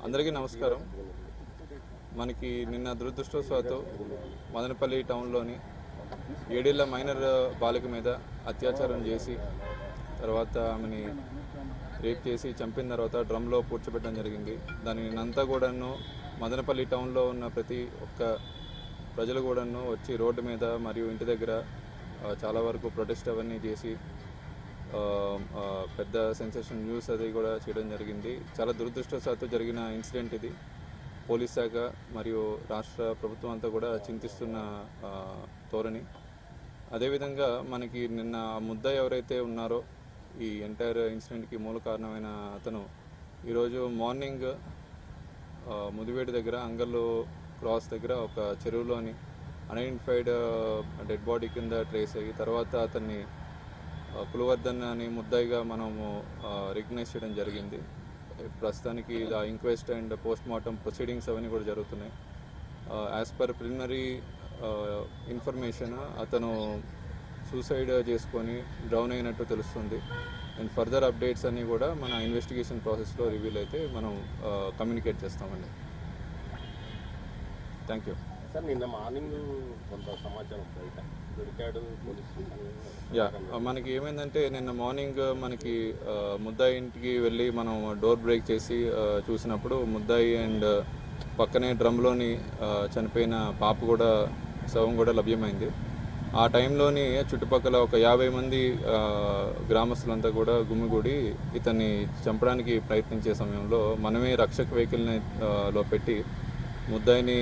అందరికీ నమస్కారం. మనకి నిన్న దురదృష్టవశాత్తు మదనపల్లి టౌన్లోని 7 ఏళ్ల మైనర్ బాలిక మీద అత్యాచారం చేసి తర్వాత ఆమెని రేప్ చేసి చంపిన తర్వాత డ్రమ్లో పూడ్చిపెట్టడం జరిగింది. దాన్ని నిన్నంతా కూడాను మదనపల్లి టౌన్లో ఉన్న ప్రతి ఒక్క ప్రజలు కూడాను వచ్చి రోడ్డు మీద మరియు ఇంటి దగ్గర చాలా వరకు ప్రొటెస్ట్ అవన్నీ చేసి పెద్ద సెన్సేషన్ న్యూస్ అది కూడా చేయడం జరిగింది. చాలా దురదృష్టవశాత్తు జరిగిన ఇన్సిడెంట్ ఇది. పోలీస్ శాఖ మరియు రాష్ట్ర ప్రభుత్వం అంతా కూడా చింతిస్తున్న ధోరణి. అదేవిధంగా మనకి నిన్న ముద్దాయి ఎవరైతే ఉన్నారో ఈ ఎంటైర్ ఇన్సిడెంట్కి మూల కారణమైన అతను ఈరోజు మార్నింగ్ ముదివేడి దగ్గర అంగళ్ళు క్రాస్ దగ్గర ఒక చెరువులోని అన్ఐడెంటిఫైడ్ డెడ్ బాడీ కింద ట్రేస్ అయ్యి తర్వాత అతన్ని కులవర్ధన్ అని ముద్దాయిగా మనము రికగ్నైజ్ చేయడం జరిగింది. ప్రస్తుతానికి ఆ inquest and post mortem proceedings అవన్నీ కూడా జరుగుతున్నాయి. యాజ్ పర్ ప్రిలిమినరీ ఇన్ఫర్మేషన్ అతను సూసైడ్ చేసుకొని డ్రౌన్ అయినట్టు తెలుస్తుంది. అండ్ ఫర్దర్ అప్డేట్స్ అన్నీ కూడా మన ఇన్వెస్టిగేషన్ ప్రాసెస్లో రివీల్ అయితే మనం కమ్యూనికేట్ చేస్తామండి. Thank you sir. నిన్న మార్నింగ్ కొంత సమాచారం దొరికాడు పోలీసు. మనకి ఏమైందంటే నిన్న మార్నింగ్ మనకి ముద్దాయి ఇంటికి వెళ్ళి మనం డోర్ బ్రేక్ చేసి చూసినప్పుడు ముద్దాయి అండ్ పక్కనే డ్రమ్లోని చనిపోయిన పాప కూడా శవం కూడా లభ్యమైంది. ఆ టైంలోని చుట్టుపక్కల ఒక 50 మంది గ్రామస్తులంతా కూడా గుమిగూడి ఇతన్ని చంపడానికి ప్రయత్నించే సమయంలో మనమే రక్షక్ వెహికల్ని లో పెట్టి ముద్దాయిని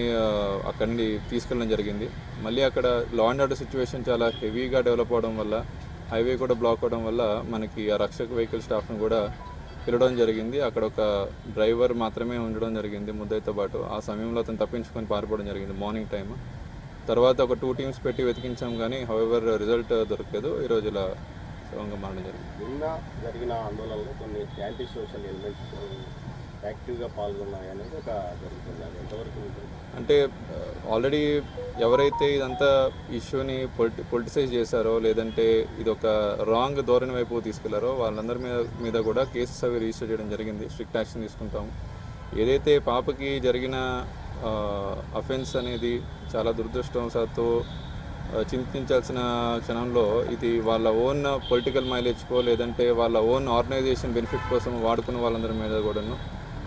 అక్కడి నుండి తీసుకెళ్ళడం జరిగింది. మళ్ళీ అక్కడ లా అండ్ ఆర్డర్ సిచ్యువేషన్ చాలా హెవీగా డెవలప్ అవడం వల్ల హైవే కూడా బ్లాక్ అవడం వల్ల మనకి ఆ రక్షక వెహికల్ స్టాఫ్ను కూడా పిలవడం జరిగింది. అక్కడ ఒక డ్రైవర్ మాత్రమే ఉండడం జరిగింది ముద్దాయితో పాటు. ఆ సమయంలో అతను తప్పించుకొని పారిపోవడం జరిగింది మార్నింగ్ టైం. తర్వాత ఒక 2 టీమ్స్ పెట్టి వెతికించాం కానీ హౌఎవర్ రిజల్ట్ దొరకలేదు. ఈరోజు ఇలా శవంగా మారడం జరిగింది. నిన్న జరిగిన ఆందోళనలో కొన్ని యాంటీ సోషల్ ఎలిమెంట్స్ యాక్టివ్గా పాల్గొన్నాయి అనేది ఒక జరుగుతుంది. అది ఎంతవరకు అంటే ఆల్రెడీ ఎవరైతే ఇదంతా ఇష్యూని పొలిటిసైజ్ చేశారో లేదంటే ఇది ఒక రాంగ్ ధోరణి వైపు తీసుకెళ్లారో వాళ్ళందరి మీద కూడా కేసెస్ అవి రిజిస్టర్ చేయడం జరిగింది. స్ట్రిక్ట్ యాక్షన్ తీసుకుంటాము. ఏదైతే పాపకి జరిగిన అఫెన్స్ అనేది చాలా దురదృష్టవశాత్తు చింతించాల్సిన క్షణంలో ఇది వాళ్ళ ఓన్ పొలిటికల్ మైలేజ్కో లేదంటే వాళ్ళ ఓన్ ఆర్గనైజేషన్ బెనిఫిట్ కోసం వాడుకున్న వాళ్ళందరి మీద కూడాను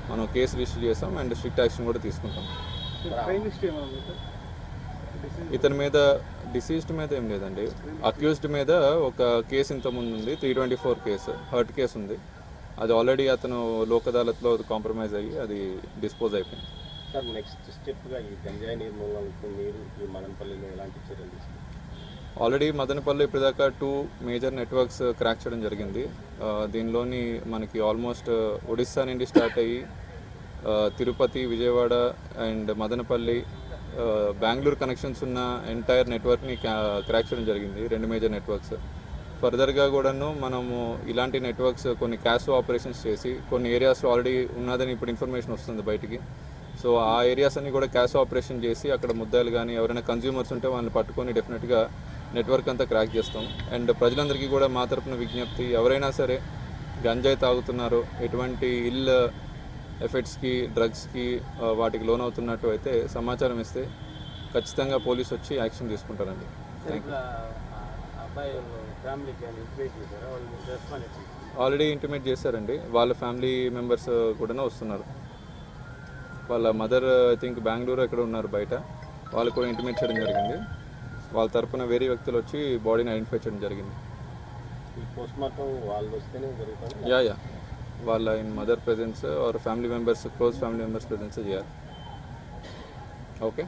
మనం కేసు రిజిస్టర్ చేస్తాం అండ్ స్ట్రిక్ట్ యాక్షన్ కూడా తీసుకుంటాం. ఇతని మీద డిసీజ్డ్ మీద ఏం లేదండి. అక్యూజ్డ్ మీద ఒక కేసు ఇంతకుముందు ఉంది, 324 కేసు హర్ట్ కేసు ఉంది. అది ఆల్రెడీ అతను లోక్ అదాలత్లో కాంప్రమైజ్ అయ్యి అది డిస్పోజ్ అయిపోయింది. సార్, నెక్స్ట్ స్టెప్గా ఈ గంజాయి నిర్మూలనకు మీరు ఈ మదనపల్లిలో ఎలాంటి చర్యలు తీసుకుంటారు? ఆల్రెడీ మదనపల్లి ఇప్పటిదాకా 2 మేజర్ నెట్వర్క్స్ క్రాక్ చేయడం జరిగింది. దీనిలోని మనకి ఆల్మోస్ట్ ఒడిస్సా నుండి స్టార్ట్ అయ్యి తిరుపతి, విజయవాడ అండ్ మదనపల్లి, బెంగళూరు కనెక్షన్స్ ఉన్న ఎంటైర్ నెట్వర్క్ని క్రాక్ చేయడం జరిగింది. 2 మేజర్ నెట్వర్క్స్. ఫర్దర్గా కూడాను మనము ఇలాంటి నెట్వర్క్స్ కొన్ని క్యాష్ ఆపరేషన్స్ చేసి కొన్ని ఏరియాస్లో ఆల్రెడీ ఉన్నదని ఇప్పుడు ఇన్ఫర్మేషన్ వస్తుంది బయటికి. సో ఆ ఏరియాస్ అన్ని కూడా క్యాష్ ఆపరేషన్ చేసి అక్కడ ముద్దాయిలు కానీ ఎవరైనా కన్జ్యూమర్స్ ఉంటే వాళ్ళని పట్టుకొని డెఫినెట్గా నెట్వర్క్ అంతా క్రాక్ చేస్తాం. అండ్ ప్రజలందరికీ కూడా మా తరపున విజ్ఞప్తి, ఎవరైనా సరే గంజాయి తాగుతున్నారు, ఎటువంటి ఇల్ ఎఫెక్ట్స్కి డ్రగ్స్కి వాటికి లోన్ అవుతున్నట్టు అయితే సమాచారం ఇస్తే ఖచ్చితంగా పోలీసు వచ్చి యాక్షన్ తీసుకుంటారండి. ఆల్రెడీ ఇంటిమేట్ చేశారండి. వాళ్ళ ఫ్యామిలీ మెంబర్స్ కూడా వస్తున్నారు. వాళ్ళ మదర్ ఐ థింక్ బెంగళూరు ఎక్కడ ఉన్నారు బయట, వాళ్ళు కూడా ఇంటిమేట్ చేయడం జరిగింది. వాళ్ళ తరపున వేరే వ్యక్తులు వచ్చి బాడీని ఐడెంటిఫై చేయడం జరిగింది. యా వాళ్ళ in mother presence or family members, close family members presence చేయాలి. ఓకే.